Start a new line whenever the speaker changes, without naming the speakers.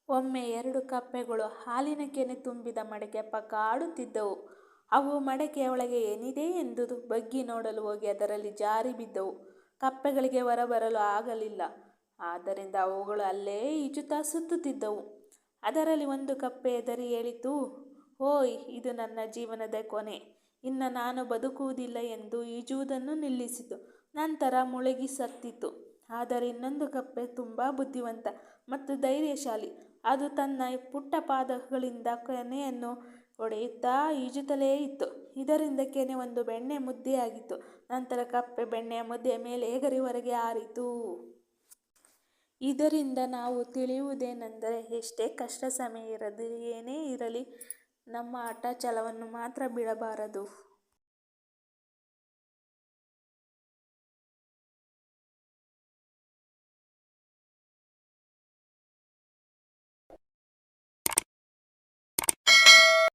ಒಮ್ಮೆ 2 ಕಪ್ಪೆಗಳು ಹಾಲಿನ ಕೆನೆ ತುಂಬಿದ ಮಡಕೆ ಪಕ್ಕ ಆಡುತ್ತಿದ್ದವು. ಅವು ಮಡಕೆಯ ಒಳಗೆ ಏನಿದೆ ಎಂದು ಬಗ್ಗಿ ನೋಡಲು ಹೋಗಿ ಅದರಲ್ಲಿ ಜಾರಿ ಬಿದ್ದವು. ಕಪ್ಪೆಗಳಿಗೆ ಹೊರಬರಲು ಆಗಲಿಲ್ಲ. ಆದ್ದರಿಂದ ಅವುಗಳು ಅಲ್ಲೇ ಈಜುತ್ತಾ ಸುತ್ತುತ್ತಿದ್ದವು. ಅದರಲ್ಲಿ ಒಂದು ಕಪ್ಪೆ ಹೆದರಿ ಹೇಳಿತು, ಓಯ್, ಇದು ನನ್ನ ಜೀವನದ ಕೊನೆ, ಇನ್ನು ನಾನು ಬದುಕುವುದಿಲ್ಲ ಎಂದು ಈಜುವುದನ್ನು ನಿಲ್ಲಿಸಿತು. ನಂತರ ಮುಳುಗಿ ಸತ್ತಿತು. ಆದರೆ ಇನ್ನೊಂದು ಕಪ್ಪೆ ತುಂಬ ಬುದ್ಧಿವಂತ ಮತ್ತು ಧೈರ್ಯಶಾಲಿ. ಅದು ತನ್ನ ಪುಟ್ಟ ಪಾದಗಳಿಂದ ಕೆನೆಯನ್ನು ಹೊಡೆಯುತ್ತಾ ಈಜುತ್ತಲೇ ಇತ್ತು. ಇದರಿಂದ ಕೆನೆ ಒಂದು ಬೆಣ್ಣೆ ಮುದ್ದೆಯಾಗಿತ್ತು. ನಂತರ ಕಪ್ಪೆ ಬೆಣ್ಣೆಯ ಮುದ್ದೆಯ ಮೇಲೆ ಎಗರಿ ಹೊರಗೆ ಹಾರಿತು. ಇದರಿಂದ ನಾವು ತಿಳಿಯುವುದೇನೆಂದರೆ, ಎಷ್ಟೇ ಕಷ್ಟ ಸಮಯ ಏನೇ ಇರಲಿ, ನಮ್ಮ ಹಠ ಛಲವನ್ನು ಮಾತ್ರ ಬಿಡಬಾರದು.